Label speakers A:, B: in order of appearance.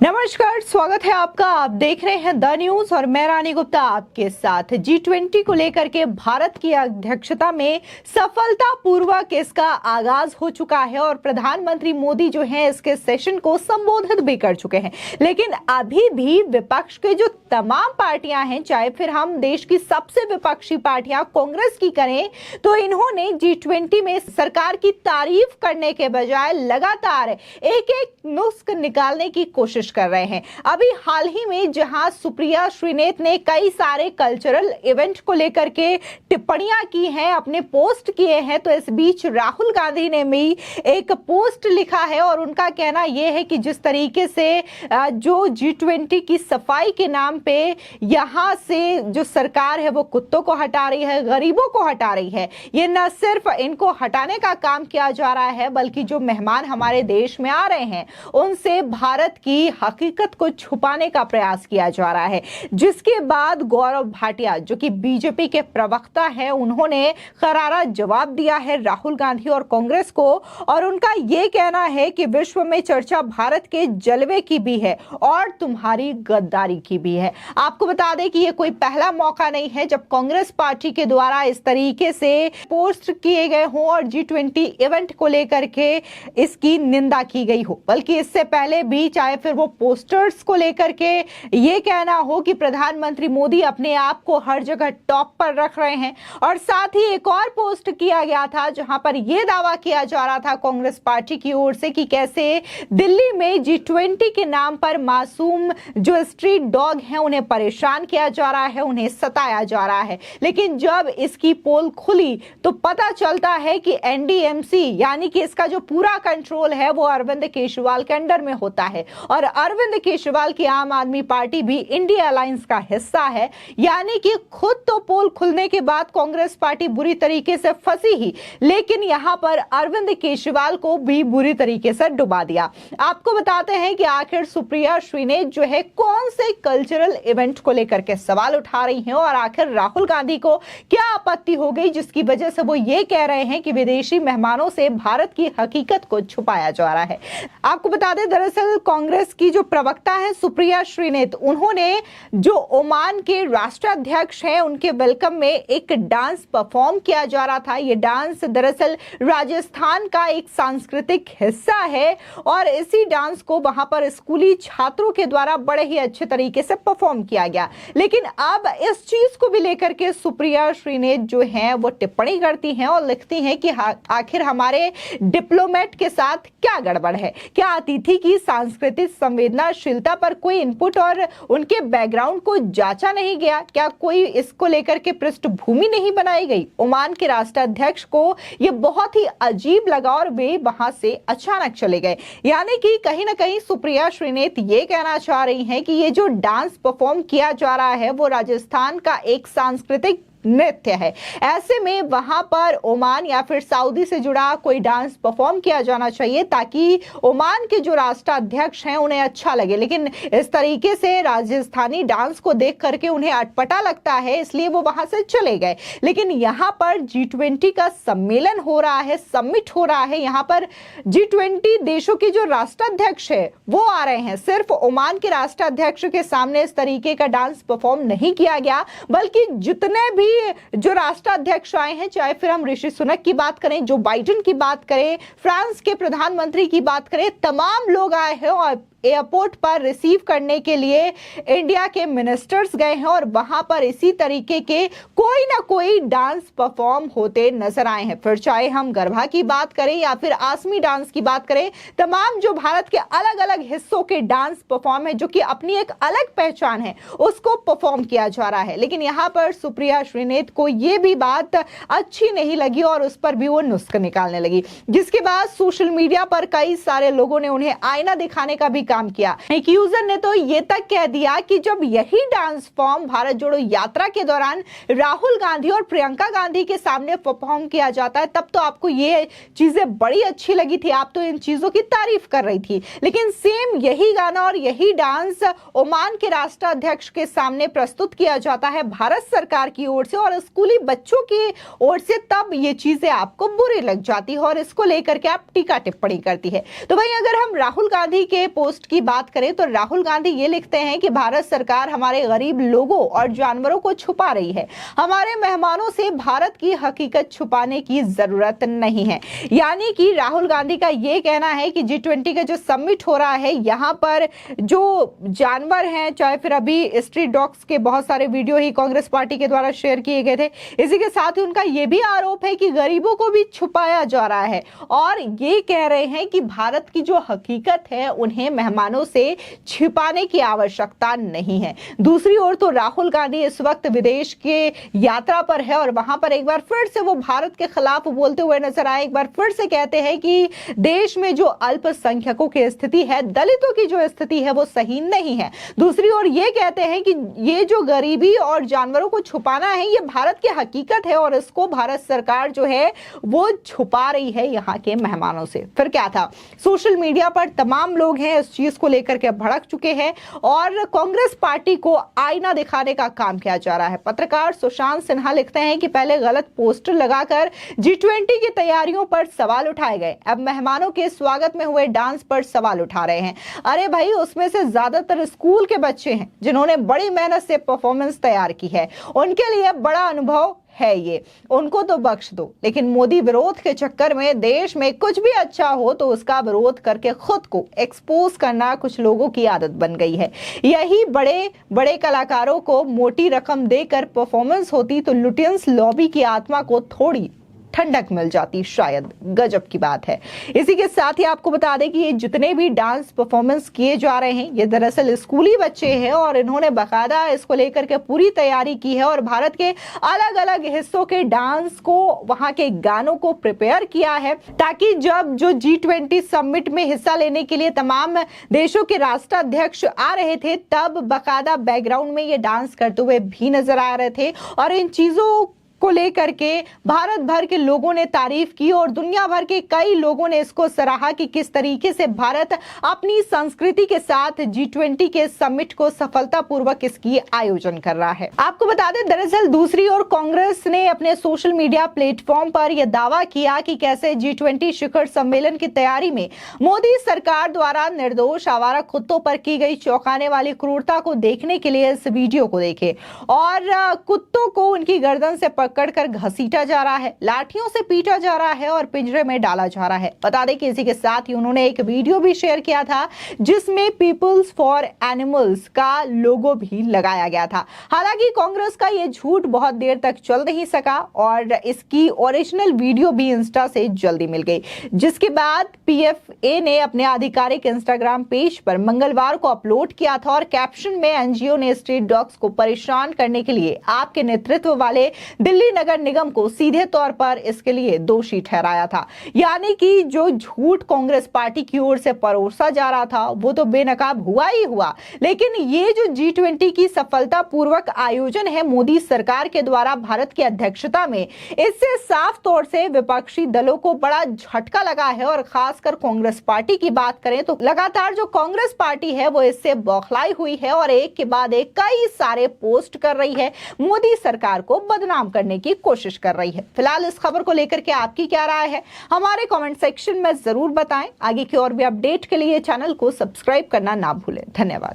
A: नमस्कार, स्वागत है आपका। आप देख रहे हैं द न्यूज और मैं रानी गुप्ता आपके साथ। G20 को लेकर के भारत की अध्यक्षता में सफलतापूर्वक इसका आगाज हो चुका है और प्रधानमंत्री मोदी जो हैं इसके सेशन को संबोधित भी कर चुके हैं। लेकिन अभी भी विपक्ष के जो तमाम पार्टियां हैं, चाहे फिर हम देश की सबसे विपक्षी पार्टियां कांग्रेस की करें, तो इन्होंने G20 में सरकार की तारीफ करने के बजाय लगातार एक एक नुस्ख निकालने की कोशिश कर रहे हैं। अभी हाल ही में जहां सुप्रिया श्रीनेत ने कई सारे कल्चरल इवेंट को लेकर के टिप्पणियां की हैं, अपने पोस्ट किए हैं, तो इस बीच राहुल गांधी ने भी एक पोस्ट लिखा है और उनका कहना यह है कि जिस तरीके से जो G20 की सफाई के नाम पे यहां से जो सरकार है वो कुत्तों को हटा रही है, गरीबों को हटा रही है। ये न सिर्फ इनको हटाने का काम किया जा रहा है, बल्कि जो मेहमान हमारे देश में आ रहे हैं उनसे भारत की हकीकत को छुपाने का प्रयास किया जा रहा है। जिसके बाद गौरव भाटिया जो कि बीजेपी के प्रवक्ता है, उन्होंने करारा जवाब दिया है राहुल गांधी और कांग्रेस को, और उनका यह कहना है कि विश्व में चर्चा भारत के जलवे की भी है और तुम्हारी गद्दारी की भी है। आपको बता दें कि यह कोई पहला मौका नहीं है जब कांग्रेस पार्टी के द्वारा इस तरीके से पोस्ट किए गए हों और G20 इवेंट को लेकर के इसकी निंदा की गई हो, बल्कि इससे पहले भी चाहे फिर वो पोस्टर्स को लेकर के ये कहना हो कि प्रधानमंत्री मोदी अपने आप को हर जगह टॉप पर रख रहे हैं। और साथ ही एक और पोस्ट किया गया था जहां पर यह दावा किया जा रहा था कांग्रेस पार्टी की ओर से कि कैसे दिल्ली में G20 के नाम पर मासूम जो स्ट्रीट डॉग हैं उन्हें परेशान किया जा रहा है, उन्हें सताया जा रहा है। लेकिन जब इसकी पोल खुली तो पता चलता है कि NDMC यानी कि इसका जो पूरा कंट्रोल है वो अरविंद केजरीवाल के अंडर में होता है और अरविंद केजरीवाल की आम आदमी पार्टी भी इंडिया अलायंस का हिस्सा है। यानी कि खुद तो पोल खुलने के बाद कांग्रेस पार्टी बुरी तरीके से फंसी ही, लेकिन यहां पर अरविंद केजरीवाल को भी बुरी तरीके से डुबा दिया। आपको बताते हैं कि आखिर सुप्रिया श्रीनेत जो है कौन से कल्चरल इवेंट को लेकर के सवाल उठा रही हैं और आखिर राहुल गांधी को क्या आपत्ति हो गई जिसकी वजह से वो ये कह रहे हैं कि विदेशी मेहमानों से भारत की हकीकत को छुपाया जा रहा है। आपको बता दें, दरअसल कांग्रेस की जो प्रवक्ता है सुप्रिया श्रीनेत, उन्होंने जो ओमान के राष्ट्राध्यक्ष हैं उनके वेलकम में एक डांस परफॉर्म किया जा रहा था। ये डांस दरअसल राजस्थान का एक सांस्कृतिक हिस्सा है और इसी डांस को वहां पर स्कूली छात्रों के द्वारा बड़े ही अच्छे तरीके से परफॉर्म किया गया। लेकिन अब इस चीज को भी लेकर के सुप्रिया श्रीनेत जो हैं वो टिप्पणी करती हैं और लिखती हैं कि आखिर हमारे डिप्लोमेट के साथ क्या गड़बड़ है, क्या अतिथि की सांस्कृतिक संवेदनशीलता पर कोई इनपुट और उनके बैकग्राउंड को जांचा नहीं गया, क्या कोई इसको लेकर के पृष्ठभूमि नहीं बनाई गई। ओमान के राष्ट्राध्यक्ष को यह बहुत ही अजीब लगा और वे वहां से अचानक चले गए। यानी कि कहीं ना कहीं सुप्रिया श्रीनेत ये कहना चाह रही हैं कि ये जो डांस परफॉर्म किया जा रहा है वो राजस्थान का एक सांस्कृतिक नृत्य है। ऐसे में वहां पर ओमान या फिर सऊदी से जुड़ा कोई डांस परफॉर्म किया जाना चाहिए ताकि ओमान के जो राष्ट्राध्यक्ष हैं उन्हें अच्छा लगे। लेकिन इस तरीके से राजस्थानी डांस को देख करके उन्हें अटपटा लगता है, इसलिए वो वहां से चले गए। लेकिन यहां पर G20 का सम्मेलन हो रहा है, समिट हो रहा है, यहां पर G20 देशों के जो राष्ट्राध्यक्ष है वो आ रहे हैं। सिर्फ ओमान के राष्ट्राध्यक्ष के सामने इस तरीके का डांस परफॉर्म नहीं किया गया, बल्कि जितने भी जो राष्ट्राध्यक्ष आए हैं, चाहे फिर हम ऋषि सुनक की बात करें, जो बाइडेन की बात करें, फ्रांस के प्रधानमंत्री की बात करें, तमाम लोग आए हैं और एयरपोर्ट पर रिसीव करने के लिए इंडिया के मिनिस्टर्स गए हैं और वहां पर इसी तरीके के कोई ना कोई डांस परफॉर्म होते नजर आए हैं। फिर चाहे हम गरबा की बात करें या फिर आसमी डांस की बात करें, तमाम जो भारत के अलग अलग हिस्सों के डांस परफॉर्म है जो कि अपनी एक अलग पहचान है उसको परफॉर्म किया जा रहा है। लेकिन यहां पर सुप्रिया श्रीनेत को यह भी बात अच्छी नहीं लगी और उस पर भी वो नुस्ख निकालने लगी, जिसके बाद सोशल मीडिया पर कई सारे लोगों ने उन्हें आईना दिखाने का भी काम किया। एक यूजर ने तो ये तक कह दिया कि जब यही डांस फॉर्म भारत जोड़ो यात्रा के दौरान राहुल गांधी और प्रियंका गांधी के सामने परफॉर्म किया जाता है तब तो आपको ये चीजें बड़ी अच्छी लगी थी, आप तो इन चीजों की तारीफ कर रही थी। लेकिन सेम यही गाना और यही डांस ओमान के राष्ट्राध्यक्ष के सामने प्रस्तुत किया जाता है भारत सरकार की ओर से और स्कूली बच्चों की ओर से, तब ये चीजें आपको बुरी लग जाती है और इसको लेकर के आप टीका टिप्पणी करती है। तो भाई अगर हम राहुल गांधी के पोस्ट पोस्ट की बात करें तो राहुल गांधी ये लिखते हैं कि भारत सरकार हमारे गरीब लोगों और जानवरों को छुपा रही है। हमारे मेहमानों से भारत की हकीकत छुपाने की जरूरत नहीं है। यानी कि राहुल गांधी का ये कहना है कि G20 का जो समिट हो रहा है, यहाँ पर जो जानवर हैं, चाहे फिर अभी स्ट्रीट डॉग्स के बहुत सारे वीडियो ही कांग्रेस पार्टी के द्वारा शेयर किए गए थे, इसी के साथ ही उनका ये भी आरोप है कि गरीबों को भी छुपाया जा रहा है और ये कह रहे हैं कि भारत की जो हकीकत है उन्हें मेहमानों से छिपाने की आवश्यकता नहीं है। दूसरी ओर तो राहुल गांधी इस वक्त विदेश के यात्रा पर है और वहां पर एक बार फिर से वो भारत के खिलाफ बोलते हुए नजर आए। एक बार फिर से कहते हैं कि देश में जो अल्पसंख्यकों की स्थिति है, दलितों की जो स्थिति है वो सही नहीं है। दूसरी ओर ये कहते हैं कि ये जो गरीबी और जानवरों को छुपाना है ये भारत की हकीकत है और इसको भारत सरकार जो है वो छुपा रही है यहाँ के मेहमानों से। फिर क्या था, सोशल मीडिया पर तमाम लोग हैं इस चीज को लेकर के भड़क चुके हैं और कांग्रेस पार्टी को आईना दिखाने का काम किया जा रहा है। पत्रकार सुशांत सिन्हा लिखते हैं कि पहले गलत पोस्टर लगाकर G20 की तैयारियों पर सवाल उठाए गए, अब मेहमानों के स्वागत में हुए डांस पर सवाल उठा रहे हैं। अरे भाई, उसमें से ज्यादातर स्कूल के बच्चे हैं जिन्होंने बड़ी मेहनत से परफॉर्मेंस तैयार की है, उनके लिए बड़ा अनुभव है ये, उनको तो बख्श दो। लेकिन मोदी विरोध के चक्कर में देश में कुछ भी अच्छा हो तो उसका विरोध करके खुद को एक्सपोज करना कुछ लोगों की आदत बन गई है। यही बड़े बड़े कलाकारों को मोटी रकम देकर परफॉर्मेंस होती तो लुटियंस लॉबी की आत्मा को थोड़ी ठंडक मिल जाती, शायद। गजब की बात है। इसी के साथ ही आपको बता दें कि ये जितने भी डांस परफॉर्मेंस किए जा रहे हैं ये दरअसल स्कूली बच्चे हैं और इन्होंने बाकायदा इसको लेकर के पूरी तैयारी की है और भारत के अलग अलग हिस्सों के डांस को, वहां के गानों को प्रिपेयर किया है ताकि जब जो G20 समिट में हिस्सा लेने के लिए तमाम देशों के राष्ट्राध्यक्ष आ रहे थे तब बाकायदा बैकग्राउंड में ये डांस करते हुए भी नजर आ रहे थे और इन चीजों को लेकर के भारत भर के लोगों ने तारीफ की और दुनिया भर के कई लोगों ने इसको सराहा कि किस तरीके से भारत अपनी संस्कृति के साथ G20 के समिट को सफलतापूर्वक इसकी आयोजन कर रहा है। आपको बता दें, दरअसल दूसरी ओर कांग्रेस ने अपने सोशल मीडिया प्लेटफॉर्म पर यह दावा किया कि कैसे G20 शिखर सम्मेलन की तैयारी में मोदी सरकार द्वारा निर्दोष आवारा कुत्तों पर की गई चौंकाने वाली क्रूरता को देखने के लिए इस वीडियो को देखें और कुत्तों को उनकी गर्दन से पकड़कर घसीटा जा रहा है, लाठियों से पीटा जा रहा है और पिंजरे में डाला जा रहा है। बता दें कि इसी के साथ ही उन्होंने एक वीडियो भी शेयर किया था जिसमें पीपल्स फॉर एनिमल्स का लोगो भी लगाया गया था। हालांकि कांग्रेस का यह झूठ बहुत देर तक चल नहीं सका और इसकी ओरिजिनल वीडियो भी इंस्टा से जल्दी मिल गई, जिसके बाद PFA ने अपने आधिकारिक इंस्टाग्राम पेज पर मंगलवार को अपलोड किया था और कैप्शन में एनजीओ ने स्ट्रीट डॉग्स को परेशान करने के लिए आपके नेतृत्व वाले दिल्ली नगर निगम को सीधे तौर पर इसके लिए दोषी ठहराया था। यानी कि जो झूठ कांग्रेस पार्टी की ओर से परोसा जा रहा था वो तो बेनकाब हुआ ही हुआ, लेकिन ये जो G20 की सफलतापूर्वक आयोजन है मोदी सरकार के द्वारा भारत की अध्यक्षता में, इससे साफ तौर से विपक्षी दलों को बड़ा झटका लगा है और खासकर कांग्रेस पार्टी की बात करें तो लगातार जो कांग्रेस पार्टी है वो इससे बौखलाई हुई है और एक के बाद एक कई सारे पोस्ट कर रही है, मोदी सरकार को बदनाम करने की कोशिश कर रही है। फिलहाल इस खबर को लेकर के आपकी क्या राय है हमारे कमेंट सेक्शन में जरूर बताएं। आगे की और भी अपडेट के लिए चैनल को सब्सक्राइब करना ना भूलें। धन्यवाद।